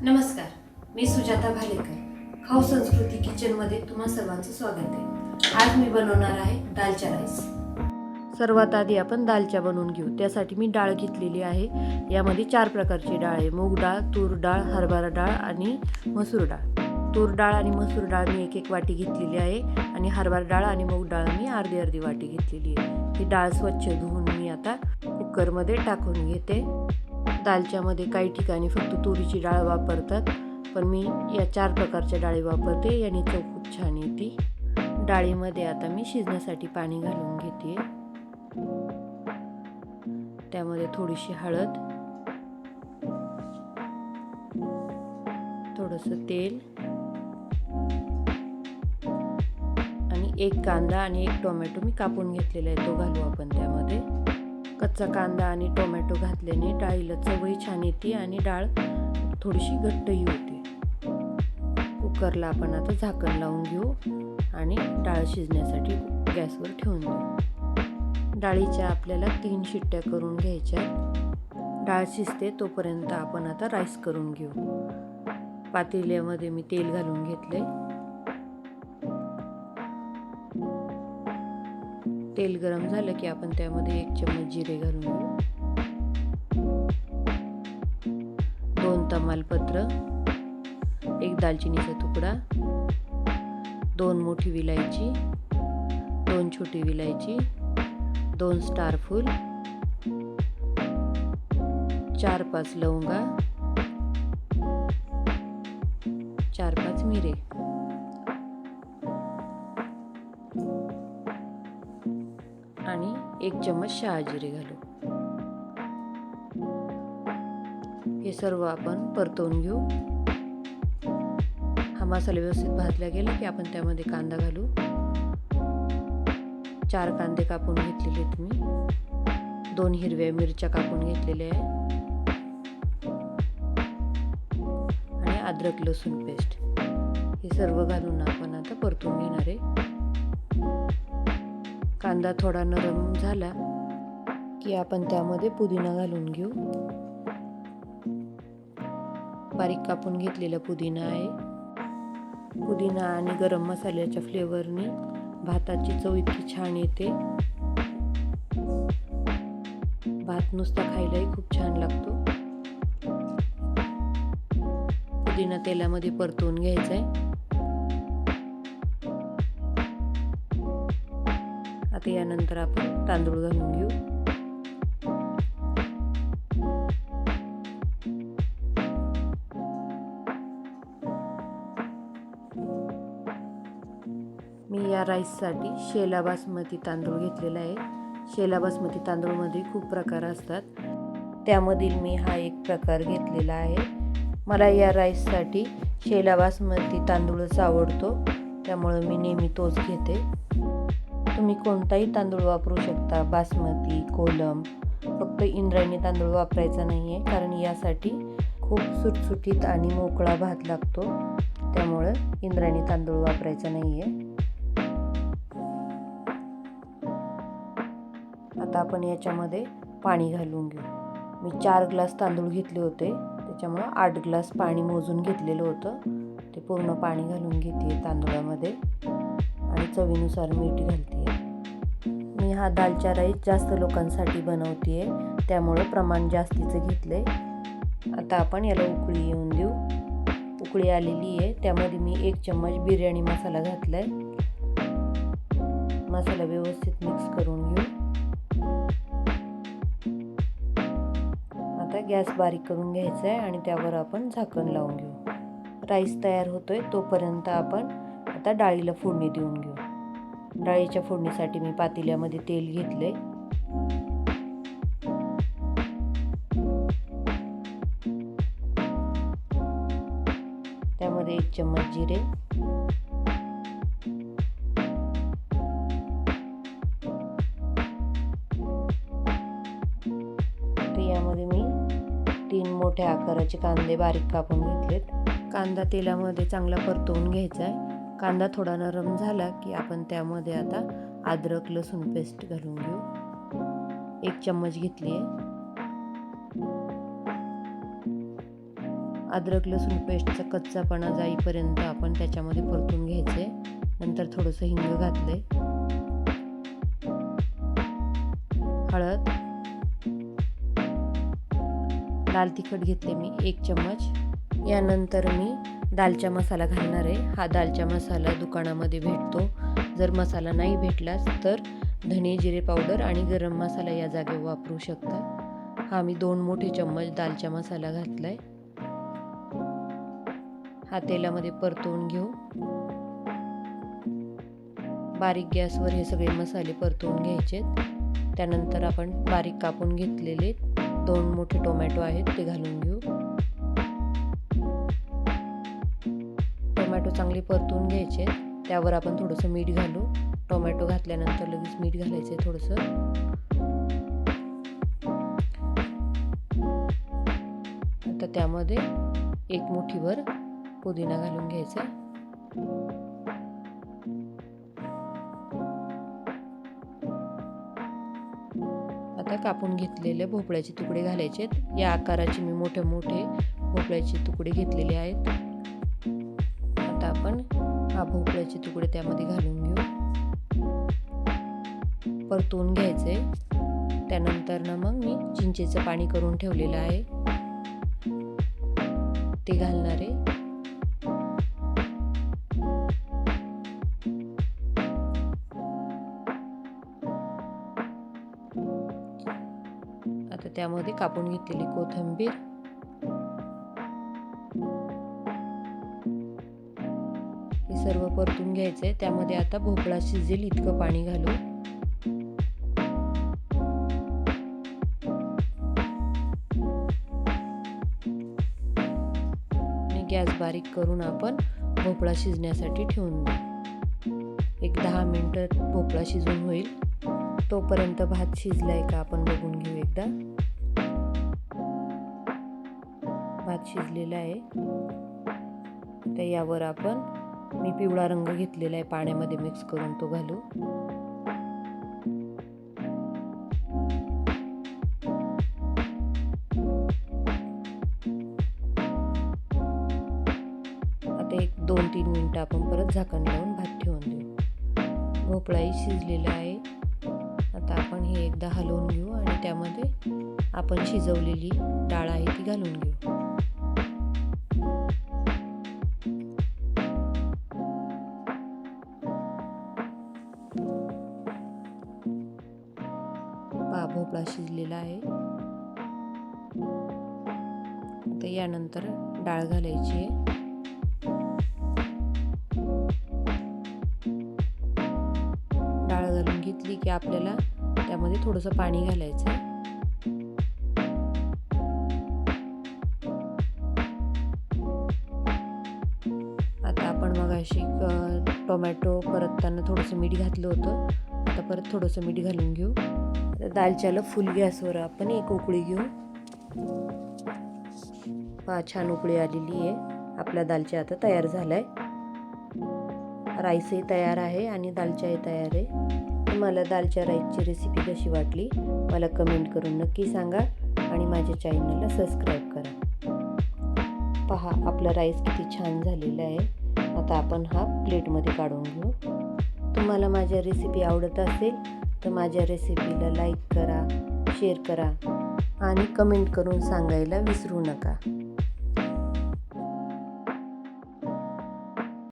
नमस्कार, मी सुजाता भालेकर. खाऊ संस्कृती किचनमध्ये तुम्हा सर्वांचं स्वागत आहे. आज मी बनवणार आहे दालचा राईस. सर्वात आधी आपण दालचा बनवून घेऊ. त्यासाठी मी डाळ घेतलेली आहे. यामध्ये 4 प्रकारची डाळ आहे. मूग डाळ, तूर डाळ, हरभरा डाळ आणि मसूर डाळ. तूर डाळ आणि मसूर डाळ मी एक वाटी घेतलेली आहे आणि हरभरा डाळ आणि मूग डाळ मी अर्धी वाटी घेतलेली आहे. ही डाळ स्वच्छ धुवून मी आता कुकरमध्ये टाकून घेते. दालच्यामध्ये काही ठिकाणी फक्त तुरीची डाळ वापरतात, पण मी या 4 प्रकारच्या डाळी वापरते. याने चव खूप छान येते. डाळीमध्ये आता मी शिजण्यासाठी पाणी घालून घेते. त्यामध्ये थोडीशी हळद, थोडंसं तेल आणि 1 कांदा आणि 1 टोमॅटो मी कापून घेतलेला आहे, तो घालू आपण त्यामध्ये. कच्चा कांदा आणि टोमॅटो घातल्याने डाळीला चवही छान येते आणि डाळ थोडीशी घट्टही होते. कुकरला आपण आता झाकण लावून घेऊ आणि डाळ शिजण्यासाठी गॅसवर ठेवून देऊ. डाळीच्या आपल्याला 3 शिट्ट्या करून घ्यायच्या. डाळ शिजते तोपर्यंत आपण आता राईस करून घेऊ. पातेल्यामध्ये मी तेल घालून घेतले. तेल गरम झालं की आपण त्यामध्ये 1 चम्मच जिरे घालून घेऊ. 2 तमालपत्र, 1 दालचिनीचा तुकडा, 2 मोठी विलायची, 2 छोटी विलायची, 2 स्टार फूल, 4-5 लवंगा, 4-5 मिरे आणि 1 चम्मच शहाजिरे घालू. हे सर्व आपण परतवून घेऊ. हा मसाला व्यवस्थित भाजला गेला की आपण त्यामध्ये कांदा घालू. 4 कांदे कापून घेतलेले आहेत मी. 2 हिरव्या मिरच्या कापून घेतलेल्या आहे आणि अद्रक लसूण पेस्ट. हे सर्व घालून आपण आता परतून घेणार आहे. कांदा थोडा नरम झाला की आपण त्यामध्ये पुदिना घालून घेऊ. बारीक कापून घेतलेला पुदिना आहे. पुदिना आणि गरम मसाल्याच्या फ्लेवरनी भाताची चव इतकी छान येते. भात नुसता खायलाही खूप छान लागतो. पुदिना तेलामध्ये परतवून घ्यायचा आहे. आता यानंतर आपण तांदूळ घालून घेऊ. मी या राईससाठी शेला बासमती तांदूळ घेतलेला आहे. शेला बासमती तांदूळमध्ये खूप प्रकार असतात, त्यामधील मी हा एक प्रकार घेतलेला आहे. मला या राईससाठी शेला बासमती तांदूळच आवडतो, त्यामुळे मी नेहमी तोच घेते. तुम्ही कोणताही तांदूळ वापरू शकता, बासमती, कोलम. फक्त इंद्रायणी तांदूळ वापरायचा नाही आहे, कारण यासाठी खूप सुटसुटीत आणि मोकळा भात लागतो, त्यामुळे इंद्रायणी तांदूळ वापरायचा नाही आहे. आता आपण याच्यामध्ये पाणी घालून घेऊ. मी 4 ग्लास तांदूळ घेतले होते, त्याच्यामुळे 8 ग्लास पाणी मोजून घेतलेलं होतं. ते पूर्ण पाणी घालून घेते तांदूळामध्ये आणि चवीनुसार मीठ घालते. मी हा दालचा राईस जास्त लोकांसाठी बनवते, त्यामुळे प्रमाण जास्तीचं घेतलंय. आता आपण याला उकळी येऊन देऊ. उकळी आलेली आहे, त्यामध्ये मी 1 चम्मच बिर्याणी मसाला घातलाय. मसाला व्यवस्थित मिक्स करून घेऊ. आता गॅस बारीक करून घ्यायचा आहे आणि त्यावर आपण झाकण लावून घेऊ. राईस तयार होतोय तोपर्यंत आपण आता डाळीला फोडणी देऊन घेऊ. डाळीच्या फोडणीसाठी मी पातेल्यामध्ये तेल घेतले. त्यामध्ये 1 चम्मच जिरे, यामध्ये मी 3 मोठ्या आकाराचे कांदे बारीक कापून घेतलेत. कांदा तेलामध्ये चांगला परतवून घ्यायचा आहे. कांदा थोडा नरम झाला की आपण त्यामध्ये आता अद्रक लसूण पेस्ट घालून घेऊ. 1 चम्मच घेतली आहे. अद्रक लसूण पेस्टचा कच्चापणा जाईपर्यंत आपण त्याच्यामध्ये परतून घ्यायचे. नंतर थोडंसं हिंग घातले, हळद, लाल तिखट घेतले मी 1 चम्मच. यानंतर मी दालचा मसाला घालणार आहे. हा दालचा मसाला दुकानामध्ये भेटतो. जर मसाला नाही भेटलाच तर धने जिरे पावडर आणि गरम मसाला या जागेवर वापरू शकता. हा मी 2 मोठे चम्मच दालचा मसाला घातलाय. हा तेलामध्ये परतवून घेऊ. बारीक गॅसवर हे सगळे मसाले परतवून घ्यायचे. त्यानंतर आपण बारीक कापून घेतलेले 2 मोठे टोमॅटो आहेत ते घालून घेऊ. टोमॅटो चांगले परतवून घ्यायचे. त्यावर आपण थोडंसं मीठ घालू. टोमॅटो घातल्यानंतर लगेच मीठ घालायचे थोडंसं. आता त्यामध्ये 1 मुठीभर पुदिना घालून घ्यायचा. आता कापून घेतलेले भोपळ्याचे तुकडे घालायचे. या आकाराचे मी मोठे मोठे भोपळ्याचे तुकडे घेतलेले आहेत. आता आपण हा भोपळ्याचे तुकडे त्यामध्ये घालून घेऊ. परतवून घ्यायचे. त्यानंतर ना मग मी चिंचेचं पाणी करून ठेवलेलं आहे ते घालणार आहे. आता त्यामध्ये कापून घेतलेली कोथिंबीर, हे सर्व परतून घ्यायचे. त्यामध्ये आता भोपळा शिजेल इतकं पाणी घालू. आणि गॅस बारीक करून आपण भोपळा शिजण्यासाठी ठेवून देऊ. 10 मिनिटं भोपळा शिजून होईल. तोपर्यंत भात शिजलाय का आपण बघून घेऊ एकदा. भात शिजलेला आहे. तर यावर आपण मी पिवळा रंग घेतलेला आहे पाण्यामध्ये मिक्स करून तो घालू. आता 2-3 मिनिटं आपण परत झाकण लावून भात ठेवून देऊ. भोपळाही शिजलेला आहे. आता आपण हे एकदा हलवून घेऊ आणि त्यामध्ये आपण शिजवलेली डाळ आहे ती घालून घेऊ. भोपळा शिजलेला आहे. आता यानंतर डाळ घालायची आहे. डाळ घालून घेतली की आपल्याला त्यामध्ये थोडंसं पाणी घालायचं आहे. आता आपण मगाशी टोमॅटो परतताना थोडंसं मीठ घातलं होतं. आता परत थोडंसं मीठ घालून घेऊ. दालच्याला फुल गॅसवर आपण 1 उकळी घेऊ. छान उकळी आलेली आहे. आपला दालचा आता तयार झालाय. राईसही तयार आहे आणि दालचाही तयार आहे. तुम्हाला दालच्या राईसची रेसिपी कशी वाटली मला कमेंट करून नक्की सांगा आणि माझ्या चॅनलला सबस्क्राईब करा. पहा आपला राईस किती छान झालेला आहे. आता आपण हा प्लेटमध्ये काढून घेऊ. तुम्हाला माझ्या रेसिपी आवडत असेल तर माझ्या रेसिपीला लाईक करा, शेअर करा आणि कमेंट करून सांगायला विसरू नका.